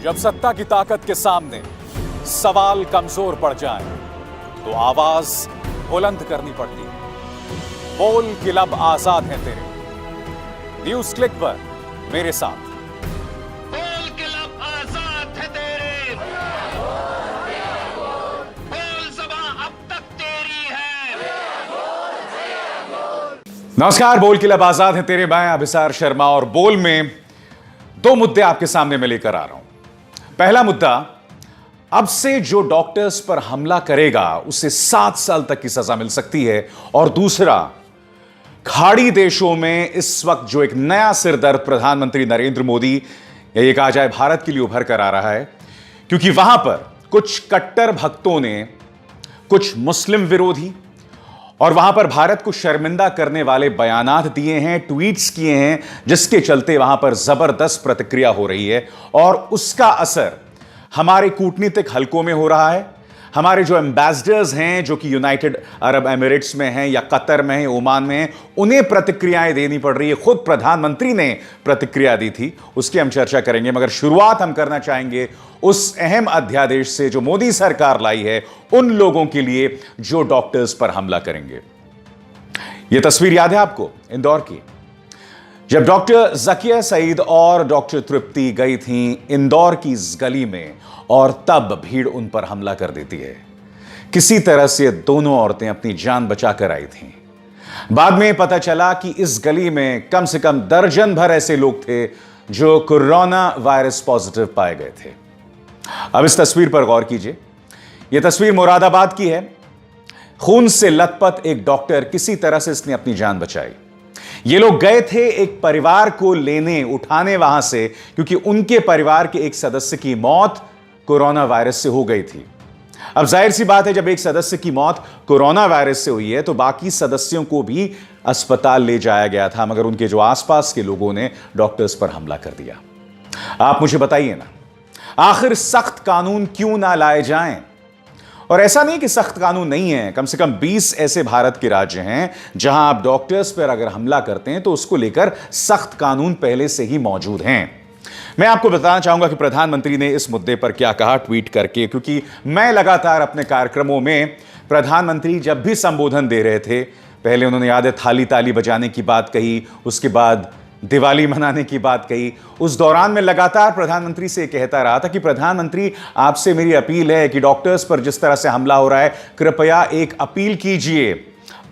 जब सत्ता की ताकत के सामने सवाल कमजोर पड़ जाए तो आवाज बुलंद करनी पड़ती है। बोल कि लब आजाद हैं तेरे। न्यूज क्लिक पर मेरे साथ। बोल के लब आजाद है तेरे, बोल ज़बां अब तक तेरी है। नमस्कार, बोल कि लब आजाद है तेरे। मैं अभिसार शर्मा और बोल में दो मुद्दे आपके सामने मैं लेकर आ रहा हूं। पहला मुद्दा, अब से जो डॉक्टर्स पर हमला करेगा उसे 7 साल तक की सजा मिल सकती है। और दूसरा, खाड़ी देशों में इस वक्त जो एक नया सिरदर्द प्रधानमंत्री नरेंद्र मोदी या ये कहा जाए भारत के लिए उभर कर आ रहा है, क्योंकि वहां पर कुछ कट्टर भक्तों ने कुछ मुस्लिम विरोधी और वहां पर भारत को शर्मिंदा करने वाले बयानात दिए हैं, ट्वीट्स किए हैं, जिसके चलते वहां पर जबरदस्त प्रतिक्रिया हो रही है। और उसका असर हमारे कूटनीतिक हलकों में हो रहा है। हमारे जो एम्बेसडर्स हैं, जो कि यूनाइटेड अरब एमिरेट्स में हैं या कतर में हैं, ओमान में हैं, उन्हें प्रतिक्रियाएं देनी पड़ रही है। खुद प्रधानमंत्री ने प्रतिक्रिया दी थी, उसकी हम चर्चा करेंगे। मगर शुरुआत हम करना चाहेंगे उस अहम अध्यादेश से जो मोदी सरकार लाई है उन लोगों के लिए जो डॉक्टर्स पर हमला करेंगे। यह तस्वीर याद है आपको इंदौर की, जब डॉक्टर ज़किया सईद और डॉक्टर तृप्ति गई थीं इंदौर की इस गली में और तब भीड़ उन पर हमला कर देती है। किसी तरह से दोनों औरतें अपनी जान बचाकर आई थीं। बाद में पता चला कि इस गली में कम से कम दर्जन भर ऐसे लोग थे जो कोरोना वायरस पॉजिटिव पाए गए थे। अब इस तस्वीर पर गौर कीजिए। यह तस्वीर मुरादाबाद की है। खून से लथपथ एक डॉक्टर, किसी तरह से इसने अपनी जान बचाई। ये लोग गए थे एक परिवार को लेने उठाने वहां से, क्योंकि उनके परिवार के एक सदस्य की मौत कोरोना वायरस से हो गई थी। अब जाहिर सी बात है, जब एक सदस्य की मौत कोरोना वायरस से हुई है तो बाकी सदस्यों को भी अस्पताल ले जाया गया था, मगर उनके जो आसपास के लोगों ने डॉक्टर्स पर हमला कर दिया। आप मुझे बताइए ना, आखिर सख्त कानून क्यों ना लाए जाएं? और ऐसा नहीं कि सख्त कानून नहीं है, कम से कम 20 ऐसे भारत के राज्य हैं जहां आप डॉक्टर्स पर अगर हमला करते हैं तो उसको लेकर सख्त कानून पहले से ही मौजूद हैं। मैं आपको बताना चाहूंगा कि प्रधानमंत्री ने इस मुद्दे पर क्या कहा ट्वीट करके, क्योंकि मैं लगातार अपने कार्यक्रमों में प्रधानमंत्री जब भी संबोधन दे रहे थे, पहले उन्होंने याद है थाली ताली बजाने की बात कही, उसके बाद दिवाली मनाने की बात कही। उस दौरान मैं लगातार प्रधानमंत्री से कहता रहा था कि प्रधानमंत्री, आपसे मेरी अपील है कि डॉक्टर्स पर जिस तरह से हमला हो रहा है, कृपया एक अपील कीजिए।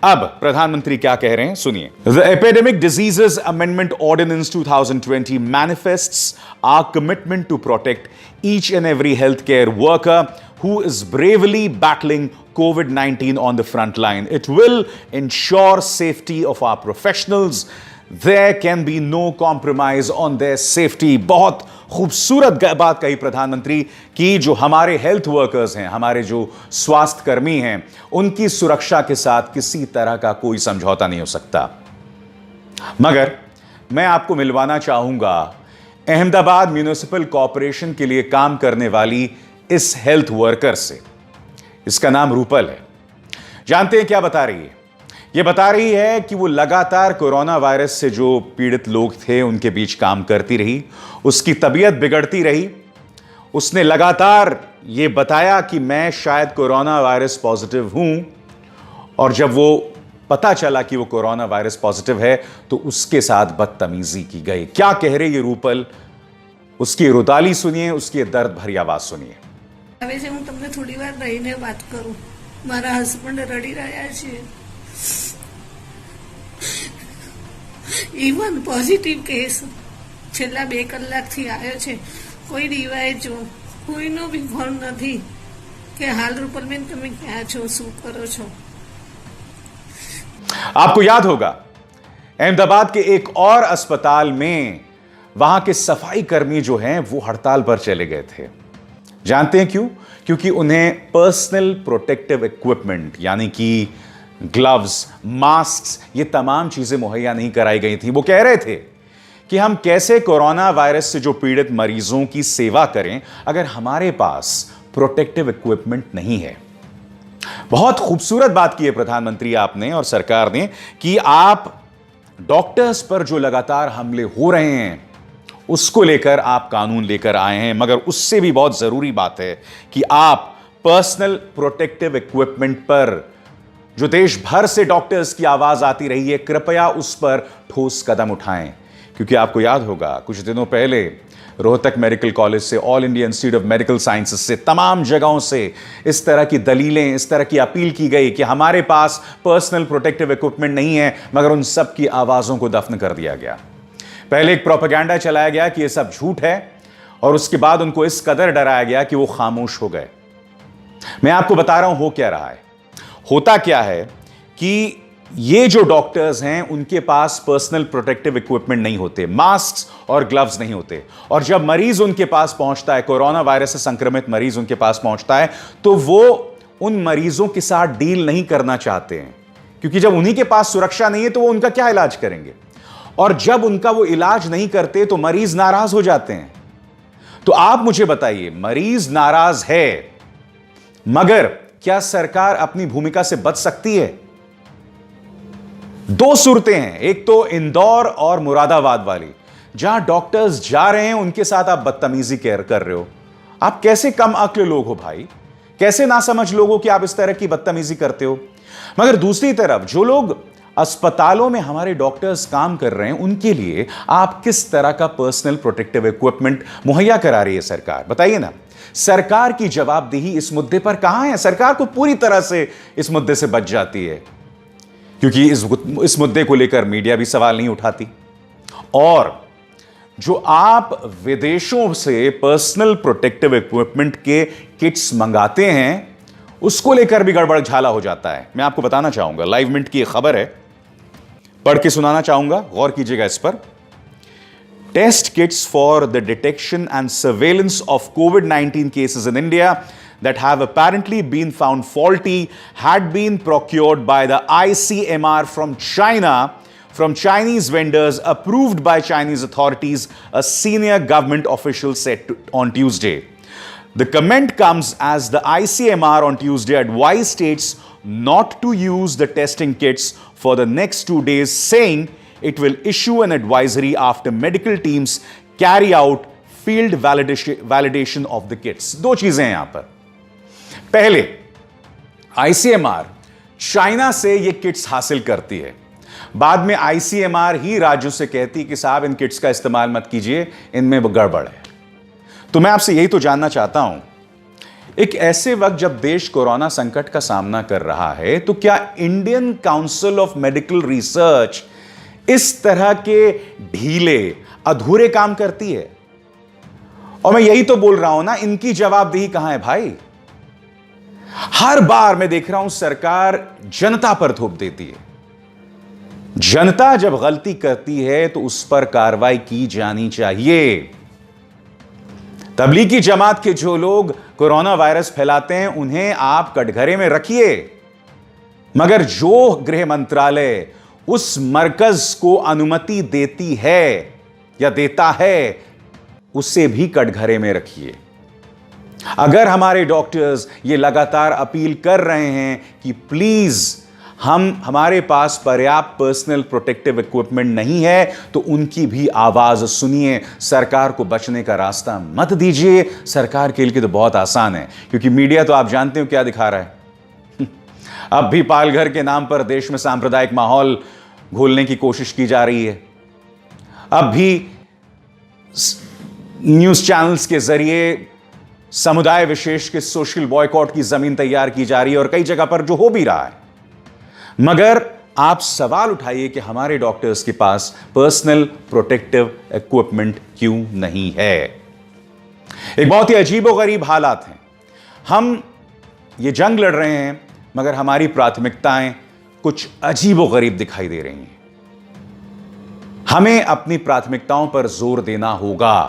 अब प्रधानमंत्री क्या कह रहे हैं, सुनिए। The epidemic diseases amendment ordinance 2020 manifests our commitment to protect each and every health care worker who is bravely battling COVID-19 on the front line. It will ensure safety of our professionals. There can be no compromise on their safety. बहुत खूबसूरत बात कही प्रधानमंत्री कि जो हमारे health workers हैं, हमारे जो स्वास्थ्य कर्मी हैं, उनकी सुरक्षा के साथ किसी तरह का कोई समझौता नहीं हो सकता। मगर मैं आपको मिलवाना चाहूंगा अहमदाबाद म्युनिसिपल कॉरपोरेशन के लिए काम करने वाली इस हेल्थ वर्कर से। इसका नाम रूपल है। जानते हैं क्या बता रही है? यह बता रही है कि वो लगातार कोरोना वायरस से जो पीड़ित लोग थे उनके बीच काम करती रही, उसकी तबीयत बिगड़ती रही। उसने लगातार ये बताया कि मैं शायद कोरोना वायरस पॉजिटिव हूं, और जब वो पता चला कि वो कोरोना वायरस पॉजिटिव है तो उसके साथ बदतमीजी की गई। क्या कह रहे ये रूपल, उसकी रुदाली सुनिए, उसकी दर्द भरी आवाज सुनिए। હવે જે હું તમને થોડી વાર રહીને વાત કરું, મારા હસબન્ડ રડી રહ્યા છે। ઇવન પોઝિટિવ કેસ છેલ્લા 2 કલાકથી આવ્યો છે। કોઈ ડિવાઇસ જો કોઈનો બી ફોન નથી કે હાલ રૂપલબેન તમે ક્યાં છો, શું કરો છો। आपको याद होगा अहमदाबाद के एक और अस्पताल में वहां के सफाई कर्मी जो हैं वो हड़ताल पर चले गए थे। जानते हैं क्यों? क्योंकि उन्हें पर्सनल प्रोटेक्टिव इक्विपमेंट यानी कि ग्लव्स, मास्क, ये तमाम चीजें मुहैया नहीं कराई गई थी। वो कह रहे थे कि हम कैसे कोरोना वायरस से जो पीड़ित मरीजों की सेवा करें अगर हमारे पास प्रोटेक्टिव इक्विपमेंट नहीं है। बहुत खूबसूरत बात की है प्रधानमंत्री आपने और सरकार ने कि आप डॉक्टर्स पर जो लगातार हमले हो रहे हैं उसको लेकर आप कानून लेकर आए हैं, मगर उससे भी बहुत जरूरी बात है कि आप पर्सनल प्रोटेक्टिव इक्विपमेंट पर जो देश भर से डॉक्टर्स की आवाज आती रही है, कृपया उस पर ठोस कदम उठाएं। क्योंकि आपको याद होगा कुछ दिनों पहले रोहतक मेडिकल कॉलेज से, all India institute of medical sciences से, तमाम जगहों से इस तरह की दलीलें, इस तरह की अपील की गई कि हमारे पास पर्सनल प्रोटेक्टिव इक्विपमेंट नहीं है, मगर उन सब की आवाजों को दफन कर दिया गया। पहले एक प्रोपेगेंडा चलाया गया कि यह सब झूठ है, और उसके बाद उनको इस कदर डराया गया कि वो खामोश हो गए। मैं आपको बता रहा हूं हो क्या रहा है। होता क्या है कि ये जो डॉक्टर्स हैं उनके पास पर्सनल प्रोटेक्टिव इक्विपमेंट नहीं होते, मास्क और ग्लव्स नहीं होते, और जब मरीज उनके पास पहुंचता है, कोरोना वायरस से संक्रमित मरीज उनके पास पहुंचता है, तो वो उन मरीजों के साथ डील नहीं करना चाहते हैं, क्योंकि जब उन्हीं के पास सुरक्षा नहीं है तो वो उनका क्या इलाज करेंगे, और जब उनका वो इलाज नहीं करते तो मरीज नाराज हो जाते हैं। तो आप मुझे बताइए, मरीज नाराज है, मगर क्या सरकार अपनी भूमिका से बच सकती है? दो सूरतें हैं, एक तो इंदौर और मुरादाबाद वाली, जहां डॉक्टर्स जा रहे हैं उनके साथ आप बदतमीजी कर रहे हो। आप कैसे कम अक्ल लोग हो भाई, कैसे ना समझ लोग हो कि आप इस तरह की बदतमीजी करते हो। मगर दूसरी तरफ जो लोग अस्पतालों में हमारे डॉक्टर्स काम कर रहे हैं, उनके लिए आप किस तरह का पर्सनल प्रोटेक्टिव इक्विपमेंट मुहैया करा रही है सरकार? बताइए ना। सरकार की जवाबदेही इस मुद्दे पर कहां है? सरकार को पूरी तरह से इस मुद्दे से बच जाती है, क्योंकि इस मुद्दे को लेकर मीडिया भी सवाल नहीं उठाती। और जो आप विदेशों से पर्सनल प्रोटेक्टिव इक्विपमेंट के किट्स मंगाते हैं, उसको लेकर भी गड़बड़ झाला हो जाता है। मैं आपको बताना चाहूंगा, लाइव मिनट की एक खबर है, पढ़ के सुनाना चाहूंगा, गौर कीजिएगा इस पर। Test kits for the detection and surveillance of COVID-19 cases in India that have apparently been found faulty had been procured by the ICMR from China, from Chinese vendors approved by Chinese authorities, a senior government official said on Tuesday. The comment comes as the ICMR on Tuesday advised states not to use the testing kits for the next 2 days, saying it will issue an advisory after medical teams carry out field validation of the kits. दो चीजें हैं यहां पर। पहले, ICMR China से ये kits हासिल करती है, बाद में ICMR ही राज्यों से कहती कि साहब इन किट्स का इस्तेमाल मत कीजिए, इनमें गड़बड़ है। तो मैं आपसे यही तो जानना चाहता हूं, एक ऐसे वक्त जब देश कोरोना संकट का सामना कर रहा है, तो क्या Indian council of medical research इस तरह के ढीले अधूरे काम करती है? और मैं यही तो बोल रहा हूं ना, इनकी जवाबदेही कहां है भाई? हर बार मैं देख रहा हूं सरकार जनता पर थोप देती है। जनता जब गलती करती है तो उस पर कार्रवाई की जानी चाहिए। तबलीगी जमात के जो लोग कोरोना वायरस फैलाते हैं, उन्हें आप कटघरे में रखिए, मगर जो गृह मंत्रालय उस मरकज को अनुमति देती है या देता है, उसे भी कटघरे में रखिए। अगर हमारे डॉक्टर्स ये लगातार अपील कर रहे हैं कि प्लीज हमारे पास पर्याप्त पर्सनल प्रोटेक्टिव इक्विपमेंट नहीं है, तो उनकी भी आवाज सुनिए। सरकार को बचने का रास्ता मत दीजिए। सरकार के लिए तो बहुत आसान है, क्योंकि मीडिया तो आप जानते हो क्या दिखा रहा है। अब भी पालघर के नाम पर देश में सांप्रदायिक माहौल घोलने की कोशिश की जा रही है। अब भी न्यूज चैनल्स के जरिए समुदाय विशेष के सोशल बॉयकॉट की जमीन तैयार की जा रही है, और कई जगह पर जो हो भी रहा है। मगर आप सवाल उठाइए कि हमारे डॉक्टर्स के पास पर्सनल प्रोटेक्टिव इक्विपमेंट क्यों नहीं है? एक बहुत ही अजीबोगरीब हालात हैं। हम ये जंग लड़ रहे हैं, मगर हमारी प्राथमिकताएं कुछ अजीबोगरीब दिखाई दे रही हैं। हमें अपनी प्राथमिकताओं पर जोर देना होगा,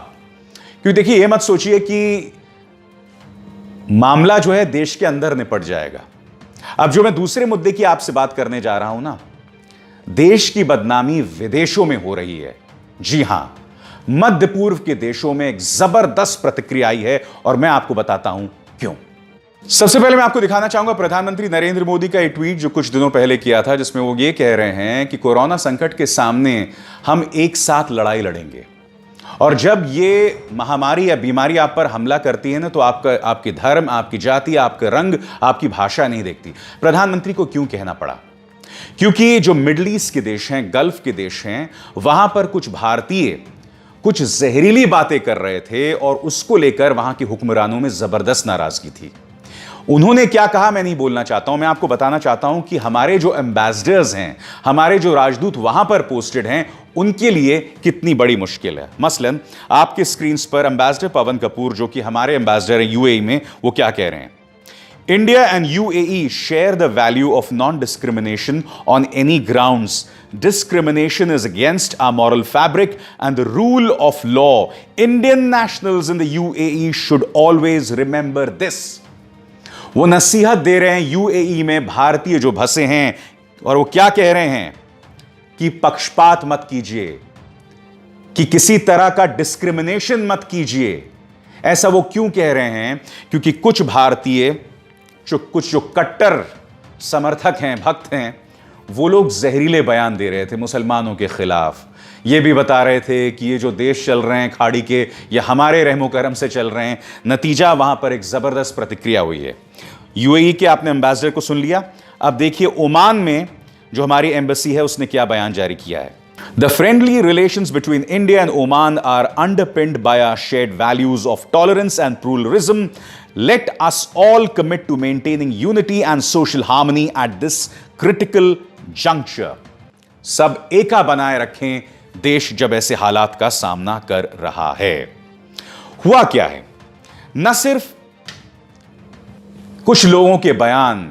क्योंकि देखिए, यह मत सोचिए कि मामला जो है देश के अंदर निपट जाएगा। अब जो मैं दूसरे मुद्दे की आपसे बात करने जा रहा हूं ना, देश की बदनामी विदेशों में हो रही है। जी हां, मध्य पूर्व के देशों में एक जबरदस्त प्रतिक्रिया आई है, और मैं आपको बताता हूं क्यों। सबसे पहले मैं आपको दिखाना चाहूंगा प्रधानमंत्री नरेंद्र मोदी का एक ट्वीट जो कुछ दिनों पहले किया था, जिसमें वो ये कह रहे हैं कि कोरोना संकट के सामने हम एक साथ लड़ाई लड़ेंगे, और जब ये महामारी या बीमारी आप पर हमला करती है ना, तो आपके धर्म, आपकी जाति, आपका रंग, आपकी भाषा नहीं देखती। प्रधानमंत्री को क्यों कहना पड़ा? क्योंकि जो मिडिल ईस्ट के देश हैं, गल्फ के देश हैं, वहां पर कुछ भारतीय कुछ जहरीली बातें कर रहे थे और उसको लेकर वहां के हुक्मरानों में जबरदस्त नाराजगी थी। उन्होंने क्या कहा मैं नहीं बोलना चाहता हूं, मैं आपको बताना चाहता हूं कि हमारे जो एम्बेसडर्स हैं, हमारे जो राजदूत वहां पर पोस्टेड हैं, उनके लिए कितनी बड़ी मुश्किल है। मसलन आपके स्क्रीन पर एम्बेसडर पवन कपूर, जो कि हमारे एम्बेसडर हैं यूएई में, वो क्या कह रहे हैं? India and UAE share the value of non discrimination on any grounds. Discrimination is against our moral fabric and the rule of law. Indian nationals in the UAE should always remember this. वो नसीहत दे रहे हैं UAE में भारतीय जो बसे हैं, और वो क्या कह रहे हैं कि पक्षपात मत कीजिए, कि किसी तरह का डिस्क्रिमिनेशन मत कीजिए। ऐसा वो क्यों कह रहे हैं? क्योंकि कुछ भारतीय जो कट्टर समर्थक हैं, भक्त हैं, वो लोग जहरीले बयान दे रहे थे मुसलमानों के खिलाफ। ये भी बता रहे थे कि ये जो देश चल रहे हैं खाड़ी के, ये हमारे रहमो करम से चल रहे हैं। नतीजा वहां पर एक जबरदस्त प्रतिक्रिया हुई है। यूएई के आपने एम्बेसडर को सुन लिया, अब देखिए ओमान में जो हमारी एम्बेसी है उसने क्या बयान जारी किया है। The friendly relations between India and Oman are underpinned by our shared values of tolerance and pluralism. Let us all commit to maintaining unity and social harmony at this critical juncture. सब एका बनाए रखें देश जब ऐसे हालात का सामना कर रहा है। हुआ क्या है? न सिर्फ कुछ लोगों के बयान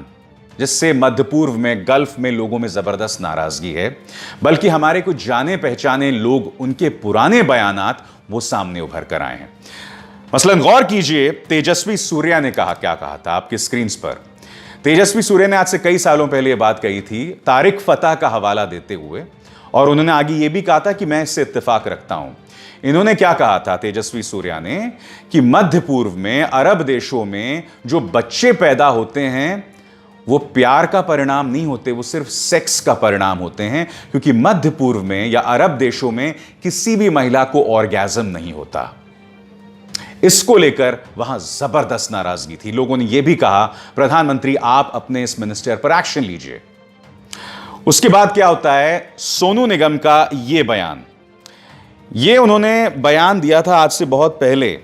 जिससे मध्य पूर्व में, गल्फ में लोगों में जबरदस्त नाराजगी है, बल्कि हमारे कुछ जाने पहचाने लोग, उनके पुराने बयानात वो सामने उभर कर आए हैं। मसलन गौर कीजिए, तेजस्वी सूर्या ने क्या कहा था आपकी स्क्रीन पर। तेजस्वी सूर्या ने आज से कई सालों पहले यह बात कही थी तारिक फतह का हवाला देते हुए, और उन्होंने आगे यह भी कहा था कि मैं इससे इत्तेफाक रखता हूं। इन्होंने क्या कहा था तेजस्वी सूर्या ने कि मध्य पूर्व में, अरब देशों में जो बच्चे पैदा होते हैं वो प्यार का परिणाम नहीं होते, वो सिर्फ सेक्स का परिणाम होते हैं, क्योंकि मध्य पूर्व में या अरब देशों में किसी भी महिला को ऑर्गेज़म नहीं होता। इसको लेकर वहां जबरदस्त नाराजगी थी। लोगों ने यह भी कहा प्रधानमंत्री आप अपने इस मिनिस्टर पर एक्शन लीजिए। उसके बाद क्या होता है? सोनू निगम का यह बयान, ये उन्होंने बयान दिया था आज से बहुत पहले,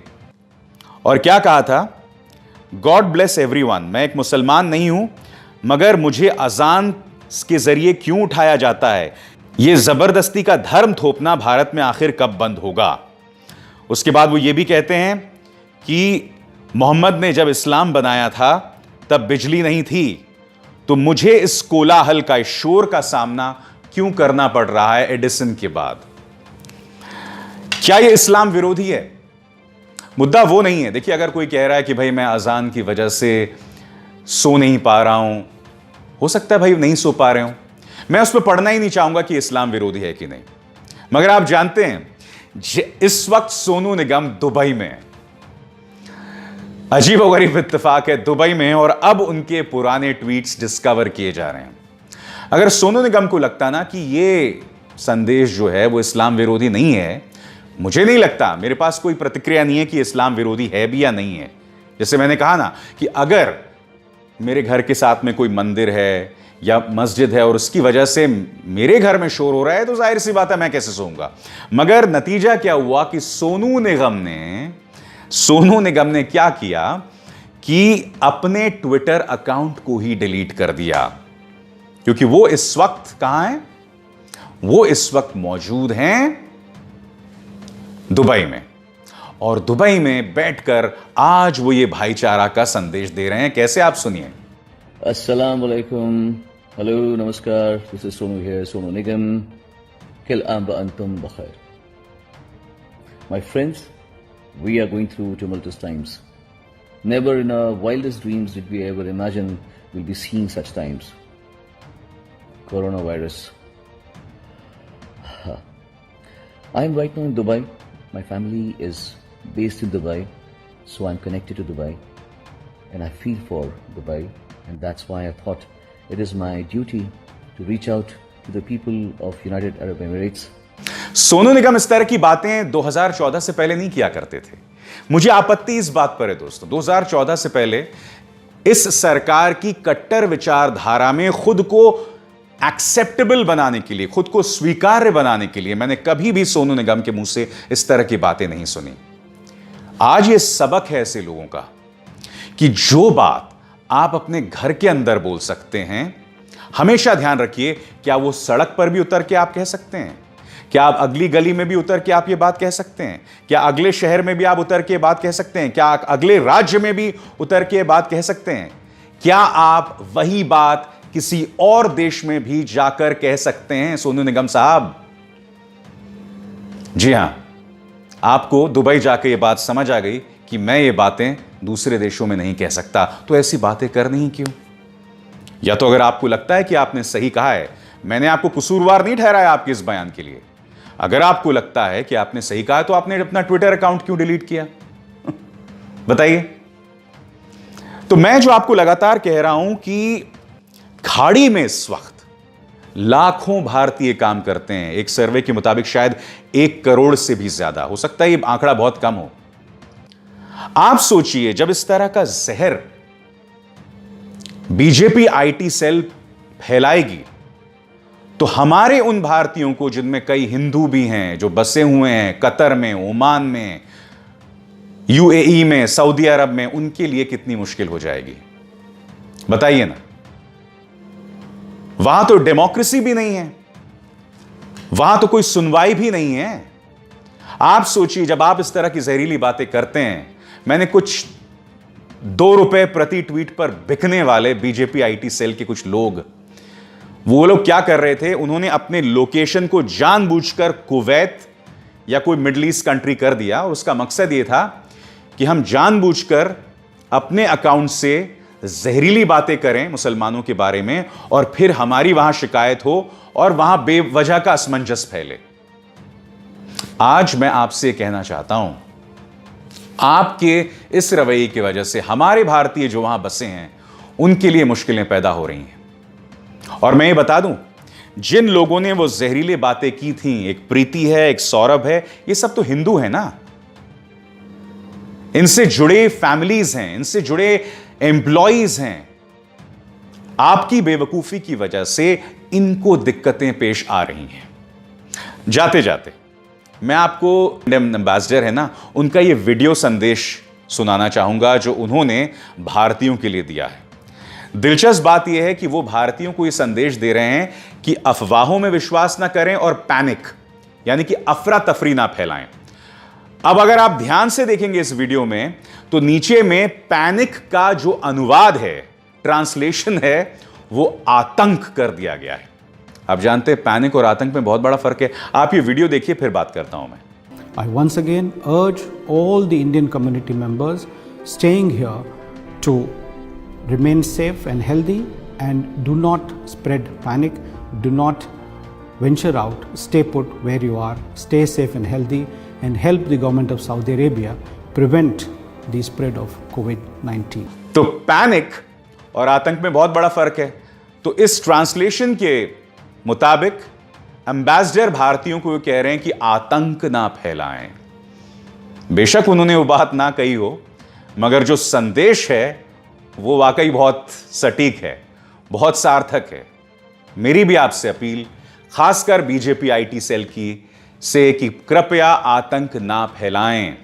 और क्या कहा था? God bless everyone. मैं एक मुसलमान नहीं हूं, मगर मुझे अजान के जरिए क्यों उठाया जाता है? यह जबरदस्ती का धर्म थोपना भारत में आखिर कब बंद होगा? उसके बाद वो ये भी कहते हैं कि मोहम्मद ने जब इस्लाम बनाया था तब बिजली नहीं थी, तो मुझे इस कोलाहल का, इस शोर का सामना क्यों करना पड़ रहा है एडिसन के बाद? क्या यह इस्लाम विरोधी है? मुद्दा वो नहीं है। देखिए, अगर कोई कह रहा है कि भाई मैं अजान की वजह से सो नहीं पा रहा हूं, हो सकता है भाई नहीं सो पा रहे हो, मैं उस पर पढ़ना ही नहीं चाहूंगा कि इस्लाम विरोधी है कि नहीं। मगर आप जानते हैं इस वक्त सोनू निगम दुबई में है। अजीबोगरीब इत्तेफाक है, दुबई में है, और अब उनके पुराने ट्वीट्स डिस्कवर किए जा रहे हैं। अगर सोनू निगम को लगता ना कि ये संदेश जो है वो इस्लाम विरोधी नहीं है, मुझे नहीं लगता, मेरे पास कोई प्रतिक्रिया नहीं है कि इस्लाम विरोधी है भी या नहीं है। जैसे मैंने कहा ना कि अगर मेरे घर के साथ में कोई मंदिर है या मस्जिद है और उसकी वजह से मेरे घर में शोर हो रहा है, तो जाहिर सी बात है मैं कैसे सोऊंगा। मगर नतीजा क्या हुआ कि सोनू निगम ने क्या किया कि अपने ट्विटर अकाउंट को ही डिलीट कर दिया, क्योंकि वो इस वक्त कहां है? वो इस वक्त मौजूद हैं दुबई में, और दुबई में बैठकर आज वो ये भाईचारा का संदेश दे रहे हैं। कैसे? आप सुनिए। अस्सलाम वालेकुम, हेलो, नमस्कार, this is Sonu here, Sonu Nigam. किल आम व अंतुम बखैर। My friends, we are going through tumultuous times. Never in our wildest dreams did we ever imagine we'll be seeing such times. Coronavirus. I am right now in Dubai. My family is based in Dubai, so I'm connected to Dubai, and I feel for Dubai, and that's why I thought it is my duty to reach out to the people of United Arab Emirates. Sonu Nigam इस तरह की बातें 2014 से पहले नहीं किया करते थे। मुझे आपत्ति इस बात पर है दोस्तों, 2014 से पहले इस सरकार की कट्टर विचारधारा में खुद को एक्सेप्टेबल बनाने के लिए, खुद को स्वीकार्य बनाने के लिए मैंने कभी भी सोनू निगम के मुंह से इस तरह की बातें नहीं सुनी। आज ये सबक है ऐसे लोगों का कि जो बात आप अपने घर के अंदर बोल सकते हैं, हमेशा ध्यान रखिए, क्या वो सड़क पर भी उतर के आप कह सकते हैं? क्या आप अगली गली में भी उतर के आप ये बात कह सकते हैं? क्या अगले शहर में भी आप उतर के बात कह सकते हैं? क्या अगले राज्य में भी उतर के बात कह सकते हैं? क्या आप वही बात किसी और देश में भी जाकर कह सकते हैं सोनू निगम साहब? जी हां, आपको दुबई जाकर यह बात समझ आ गई कि मैं ये बातें दूसरे देशों में नहीं कह सकता, तो ऐसी बातें करनी ही क्यों? या तो अगर आपको लगता है कि आपने सही कहा है, मैंने आपको कसूरवार नहीं ठहराया आपके इस बयान के लिए। अगर आपको लगता है कि आपने सही कहा, तो आपने अपना ट्विटर अकाउंट क्यों डिलीट किया? बताइए। तो मैं जो आपको लगातार कह रहा हूं कि खाड़ी में इस वक्त लाखों भारतीय काम करते हैं। एक सर्वे के मुताबिक शायद 1 करोड़ से भी ज्यादा, हो सकता है ये आंकड़ा बहुत कम हो। आप सोचिए, जब इस तरह का जहर बीजेपी आईटी सेल फैलाएगी, तो हमारे उन भारतीयों को, जिनमें कई हिंदू भी हैं, जो बसे हुए हैं कतर में, ओमान में, यूएई में, सऊदी अरब में, उनके लिए कितनी मुश्किल हो जाएगी? बताइए ना। वहां तो डेमोक्रेसी भी नहीं है, वहां तो कोई सुनवाई भी नहीं है। आप सोचिए, जब आप इस तरह की जहरीली बातें करते हैं, मैंने कुछ 2 रुपए प्रति ट्वीट पर बिकने वाले बीजेपी आईटी सेल के कुछ लोग, वो लोग क्या कर रहे थे, उन्होंने अपने लोकेशन को जानबूझकर कुवैत या कोई मिडिल ईस्ट कंट्री कर दिया, और उसका मकसद ये था कि हम जानबूझकर अपने अकाउंट से जहरीली बातें करें मुसलमानों के बारे में, और फिर हमारी वहां शिकायत हो और वहां बेवजह का असमंजस फैले। आज मैं आपसे कहना चाहता हूं, आपके इस रवैये की वजह से हमारे भारतीय जो वहां बसे हैं, उनके लिए मुश्किलें पैदा हो रही हैं। और मैं ये बता दूं, जिन लोगों ने वो जहरीली बातें की थी, एक प्रीति है, एक सौरभ है, ये सब तो हिंदू है ना। इनसे जुड़े फैमिलीज हैं, इनसे जुड़े एम्प्लॉइज हैं। आपकी बेवकूफी की वजह से इनको दिक्कतें पेश आ रही हैं। जाते जाते मैं आपको इंडियन एम्बेसडर है ना, उनका ये वीडियो संदेश सुनाना चाहूंगा जो उन्होंने भारतीयों के लिए दिया है। दिलचस्प बात यह है कि वो भारतीयों को यह संदेश दे रहे हैं कि अफवाहों में विश्वास ना करें और पैनिक, यानी कि अफरा तफरी ना फैलाएं। अब अगर आप ध्यान से देखेंगे इस वीडियो में, तो नीचे में पैनिक का जो अनुवाद है, ट्रांसलेशन है, वो आतंक कर दिया गया है। आप जानते हैं पैनिक और आतंक में बहुत बड़ा फर्क है। आप ये वीडियो देखिए, फिर बात करता हूं मैं। I once again urge all the Indian community members staying here to remain safe and healthy and do not spread panic, do not venture out, stay put where you are, stay safe and healthy and help the government of Saudi Arabia prevent the spread of COVID-19. तो panic और आतंक में बहुत बड़ा फर्क है। तो इस ट्रांसलेशन के मुताबिक एम्बेसडर भारतीयों को कह रहे हैं कि आतंक ना फैलाएं। बेशक उन्होंने वो बात ना कही हो, मगर जो संदेश है वो वाकई बहुत सटीक है, बहुत सार्थक है। मेरी भी आपसे अपील, खासकर बीजेपी आईटी सेल की से, कि कृपया आतंक ना फैलाएं,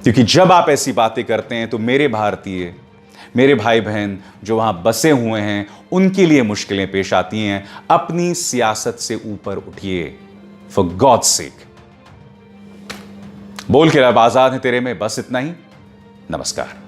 क्योंकि जब आप ऐसी बातें करते हैं तो मेरे भारतीय, मेरे भाई बहन जो वहां बसे हुए हैं, उनके लिए मुश्किलें पेश आती हैं। अपनी सियासत से ऊपर उठिए, फॉर गॉड्स सेक। बोल के रब आजाद है तेरे में, बस इतना ही। नमस्कार।